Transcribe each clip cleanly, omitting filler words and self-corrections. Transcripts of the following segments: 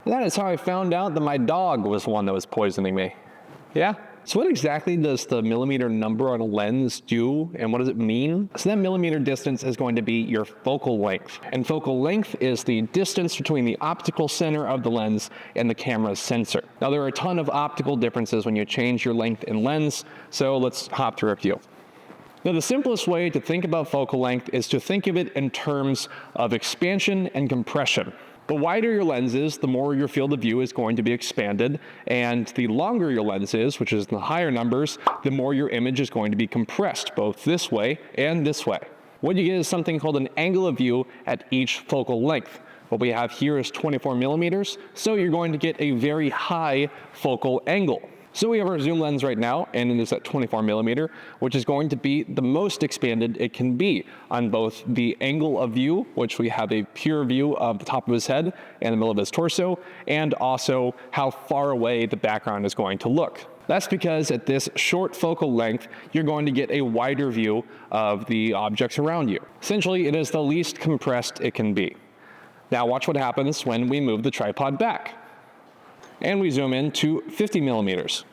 That is how I found out that my dog was the one that was poisoning me. Yeah? So what exactly does the millimeter number on a lens do, and what does it mean? So that millimeter distance is going to be your focal length. And focal length is the distance between the optical center of the lens and the camera's sensor. Now there are a ton of optical differences when you change your length in lens, so let's hop through a few. Now the simplest way to think about focal length is to think of it in terms of expansion and compression. The wider your lens is, the more your field of view is going to be expanded, and the longer your lens is, which is the higher numbers, the more your image is going to be compressed, both this way and this way. What you get is something called an angle of view at each focal length. What we have here is 24 millimeters, so you're going to get a very high focal angle. So we have our zoom lens right now, and it is at 24 millimeter, which is going to be the most expanded it can be on both the angle of view, which we have a pure view of the top of his head and the middle of his torso, and also how far away the background is going to look. That's because at this short focal length, you're going to get a wider view of the objects around you. Essentially, it is the least compressed it can be. Now watch what happens when we move the tripod back. And we zoom in to 50 millimeters.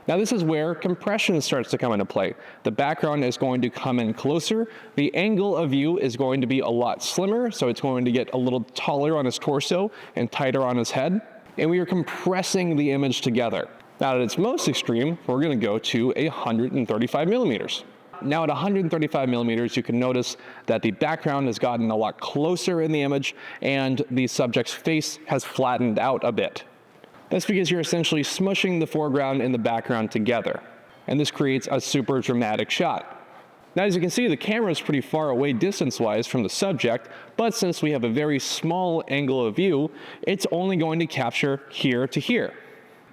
Now this is where compression starts to come into play. The background is going to come in closer. The angle of view is going to be a lot slimmer, so it's going to get a little taller on his torso and tighter on his head. And we are compressing the image together. Now at its most extreme, we're going to go to 135 millimeters. Now at 135 millimeters, you can notice that the background has gotten a lot closer in the image and the subject's face has flattened out a bit. That's because you're essentially smushing the foreground and the background together. And this creates a super dramatic shot. Now, as you can see, the camera is pretty far away distance-wise from the subject, but since we have a very small angle of view, it's only going to capture here to here.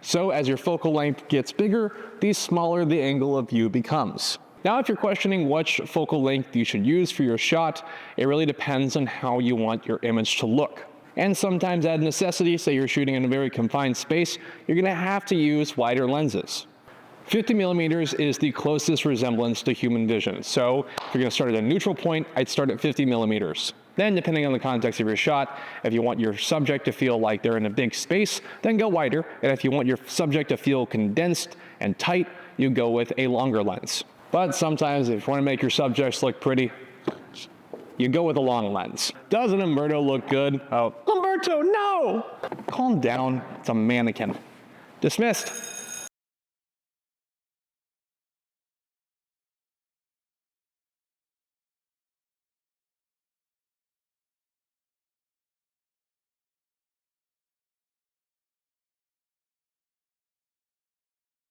So as your focal length gets bigger, the smaller the angle of view becomes. Now, if you're questioning which focal length you should use for your shot, it really depends on how you want your image to look. And sometimes out of necessity, say you're shooting in a very confined space, you're going to have to use wider lenses. 50 millimeters is the closest resemblance to human vision. So if you're going to start at a neutral point, I'd start at 50 millimeters. Then depending on the context of your shot, if you want your subject to feel like they're in a big space, then go wider. And if you want your subject to feel condensed and tight, you go with a longer lens. But sometimes if you want to make your subjects look pretty, you go with a long lens. Doesn't Umberto look good? Oh, Umberto, no! Calm down, it's a mannequin. Dismissed.